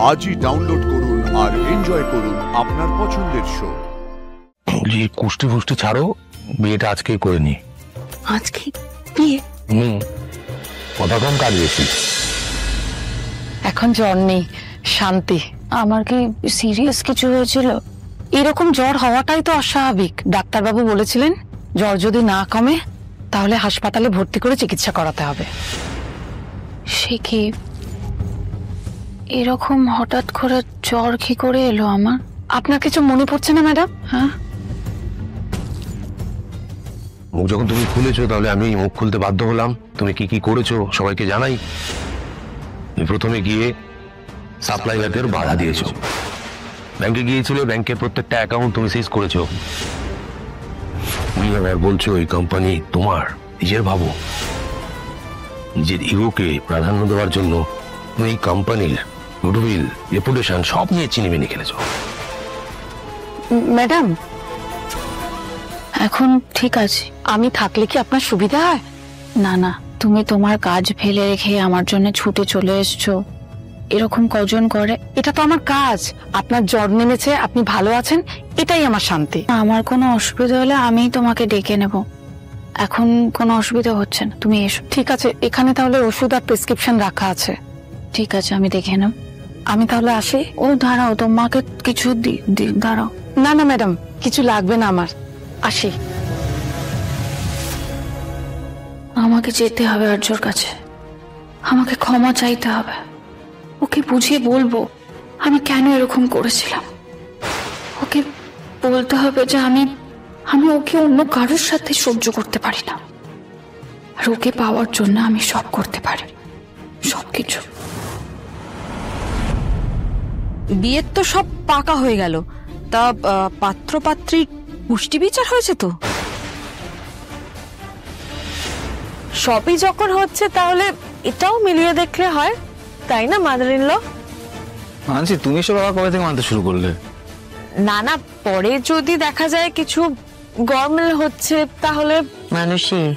আজই ডাউনলোড করুন আর এনজয় করুন আপনার পছন্দের শো। যে কুষ্টি ফুষ্টি ছাড়ো, বিয়েটা আজকেই করে নি। আজকে বিয়ে? কথা কম, কাজ বেশি। এখন জ্বর নেই, শান্তি। আমার কি সিরিয়াস কিছু হয়েছিল? এরকম জ্বর হওয়াটাই তো অস্বাভাবিক। ডাক্তারবাবু বলেছিলেন জ্বর যদি না কমে তাহলে হাসপাতালে ভর্তি করে চিকিৎসা করাতে হবে। সে কি এরকম হঠাৎ করে জ্বর কি করে এলো আমার? আপনার কিছু মনে পড়ছে না ম্যাডাম? হ্যাঁ, মুখ যখন তুমি খুলেছো তাহলে আমি মুখ খুলতে বাধ্য হলাম। তুমি কি কি করেছো সবাইকে জানাই। তুমি প্রথমে গিয়ে সাপ্লাইয়ারদের বাধা দিয়েছো, ব্যাংকে গিয়েছিলে, ব্যাংকের প্রত্যেকটা অ্যাকাউন্ট তুমি সিজ করেছো। বলছো এই কোম্পানি তোমার, নিজের ভাবো। নিজের ইগোকে প্রাধান্য দেওয়ার জন্য তুমি এই কোম্পানির গুডউইল, রেপুটেশন সব নিয়ে চিনিমিনি খেলেছো। ম্যাডাম এখন ঠিক আছে, আমি থাকলে কি আপনার সুবিধা হয়? না না, তুমি তোমার কাজ ফেলে রেখে আমার জন্য ছুটে চলে এসছো, এরকম কজন করে? এটা তো আমার কাজ। আপনার জ্বর নেমেছে, আপনি ভালো আছেন, এটাই আমার শান্তি। আমার কোনো অসুবিধা হলে আমি তোমাকে ডেকে নেব। এখন কোনো অসুবিধা হচ্ছে না, তুমি এসো। ঠিক আছে, এখানে তাহলে ওষুধ আর প্রেসক্রিপশন রাখা আছে। ঠিক আছে, আমি দেখে নেব। আমি তাহলে আসি। ও দাঁড়াও, তোমাকে কিছু দাঁড়াও। না না ম্যাডাম, কিছু লাগবে না আমার, আসি। আমাকে যেতে হবে আর্যর কাছে, আমাকে ক্ষমা চাইতে হবে। ওকে বুঝিয়ে বলবো আমি কেন এরকম করেছিলাম। ওকে বলতে হবে যে আমি ওকে অন্য কারোর সাথে সহ্য করতে পারি না, আর ওকে পাওয়ার জন্য আমি সব করতে পারি, সবকিছু। বিয়ের তো সব পাকা হয়ে গেল, তা পাত্র পাত্রীর পুষ্টি বিচার হয়েছে তো? সবই যখন হচ্ছে তাহলে এটাও মিলিয়ে দেখলে হয়, তাই না মাদার ইন ল? মানছি, তুমি সব আবার কবে থেকে মানতে শুরু করলে? না না, পরে যদি দেখা যায় কিছু গরমিল হচ্ছে তাহলে। মানুষই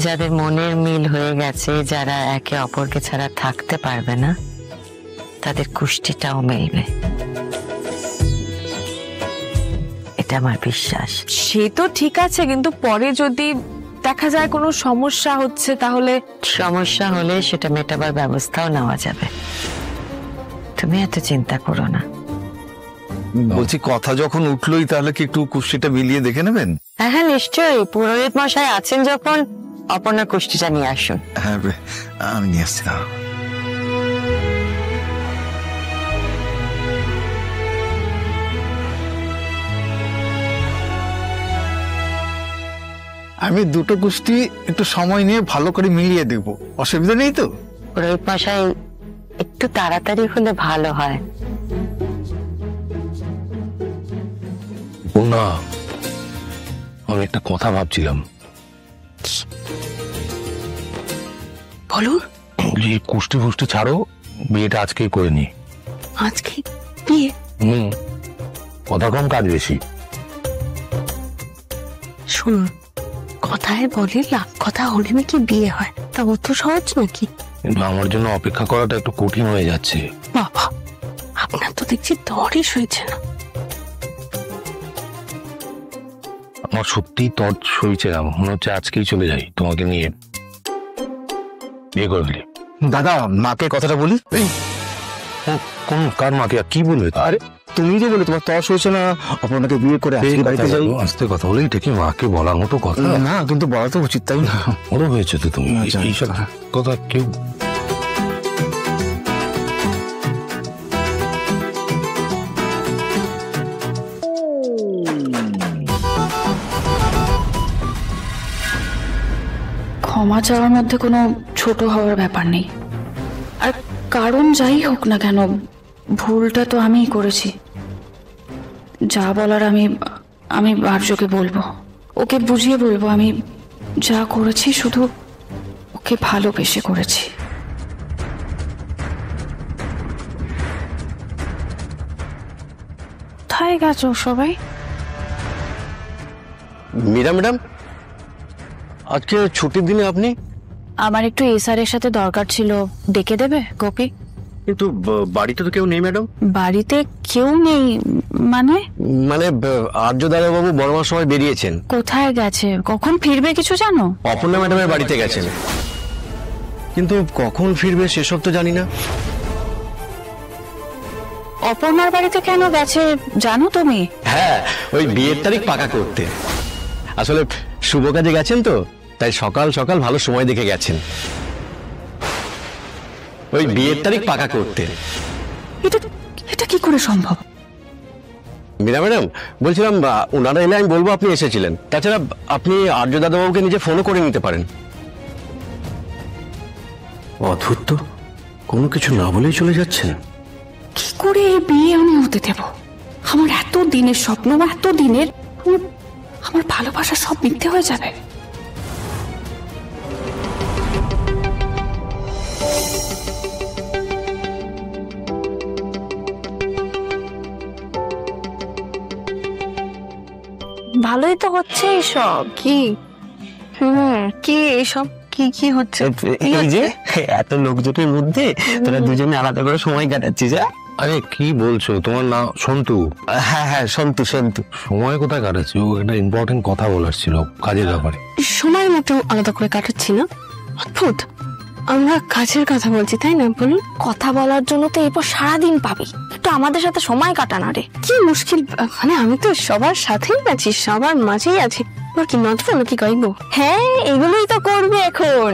যাদের মনের মিল হয়ে গেছে, যারা একে অপরকে ছাড়া থাকতে পারবে না, তাদের কুষ্টিটাও মিলবে, এটা আমার বিশ্বাস। সে তো ঠিক আছে, কিন্তু পরে যদি দেখা যায় কোনো সমস্যা হচ্ছে তাহলে? সমস্যা হলে সেটা মেটাবার ব্যবস্থাও নেওয়া যাবে, তুমি এত চিন্তা করো না। বলছি, কথা যখন উঠলোই তাহলে কি একটু কুষ্টিটা মিলিয়ে দেখে নেবেন? হ্যাঁ হ্যাঁ, নিশ্চয়ই। পুরোহিত মশাই আছেন যখন, অপর্ণার কুষ্টিটা নিয়ে আসুন। হ্যাঁ, আমি নিয়ে আসছি না। আমি দুটো কুষ্টি একটু সময় নিয়ে ভালো করে মিলিয়ে দেব, অসুবিধা নেই তো? পুরোহিত মশাই, একটু তাড়াতাড়ি হলে ভালো হয়। না, আমি একটা কথা ভাবছিলাম। বলুন। যে কুষ্টি ফুষ্টি ছাড়ো, বিয়েটা আজকেই করে নি। আজকে বিয়ে? কথা কম, কাজ বেশি। শুনুন, কথায় বলে লাখ কথা হলে নাকি বিয়ে হয়, তা অত সহজ নাকি? কিন্তু আমার জন্য অপেক্ষা করাটা একটু কঠিন হয়ে যাচ্ছে। বাবা, আপনার তো দেখছি দরই সইছে না। আমার সত্যি তর সইছে না, মনে হচ্ছে আজকেই চলে যাই, তোমাকে নিয়ে বিয়ে করে ফেলি। দাদা, মাকে কথাটা বলি। কোন কার মাকে? কি বলবে? আরে তুমি যে বলে তোমার তর সইছে না, আপনাকে বিয়ে করে বাড়িতে যাই। আস্তে কথা বলে, এটা কি মাকে বলার মতো কথা? না, কিন্তু বলা তো উচিত, তাই না? বড় হয়েছে তো তুমি, এইসব কথা কেউ। ক্ষমা চাওয়ার মধ্যে কোনো ছোট হওয়ার ব্যাপার নেই, আর কারণ যাই হোক না কেন, ভুলটা তো আমিই করেছি। যা বলার আমি আর্যকে বলবো, ওকে বুঝিয়ে বলবো আমি যা করেছি শুধু ওকে ভালোবেসে করেছি। কোথায় গেছো সবাই? মীরা ম্যাডাম, আজকে ছুটির দিনে আপনি? আমার একটু এসআর এর সাথে দরকার ছিল, ডেকে দেবে গোপী? কিন্তু বাড়িতে তো কেউ নেই ম্যাডাম। বাড়িতে কেউ নেই মানে? মানে আর্যদাদাবাবু বড়মার সময় বেরিয়েছেন। কোথায় গেছে, কখন ফিরবে কিছু জানো? অপর্ণা ম্যাডামের বাড়িতে গেছেন, কিন্তু কখন ফিরবে সেসব তো জানি না। অপর্ণার বাড়িতে কেন গেছে জানো তুমি? হ্যাঁ, ওই বিয়ের তারিখ পাকা করতে। আসলে শুভ কাজে গেছেন তো, তাই সকাল সকাল ভালো সময় দেখে গেছেন ওই বিয়ের তারিখ পাকা করতে। এটা এটা কি করে সম্ভব? মীরা ম্যাডাম, বলছিলাম ওনারা এলে আমি বলবো আপনি এসেছিলেন। তাছাড়া আপনি আর্য দাদাবাবুকে নিজে ফোনও করে নিতে পারেন। অদ্ভুত তো, কোনো কিছু না বলেই চলে যাচ্ছেন। কি করে এই বিয়ে আমি হতে দেব? আমার এত দিনের স্বপ্ন, এত দিনের আমার ভালোবাসা সব মিথ্যে হয়ে যাবে। ভালোই তো হচ্ছে এইসব। কি কি এইসব কি কি হচ্ছে? এই যে এত লোকজনের মধ্যে তোরা দুজনে আলাদা করে সময় কাটাচ্ছিস। আরে কি বলছো, তোমার না সন্তু? হ্যাঁ হ্যাঁ, সন্তু সন্তু। সময় কোথায় কাটাচ্ছি, ও একটা ইম্পর্টেন্ট কথা বলার ছিল কাজের ব্যাপারে। সময় মতো আলাদা করে কাটাচ্ছি না। অদ্ভুত, আমরা কাজের কথা বলছি তাই না? বলুন, কথা বলার জন্য তো এরপর সারাদিন পাবি, একটু আমাদের সাথে সময় কাটানা রে। কি মুশকিল, মানে আমি তো সবার সাথেই আছি, সবার মাঝেই আছি। আর কি নাচবো নাকি গাইবো? হ্যাঁ, এগুলোই তো করবে এখন।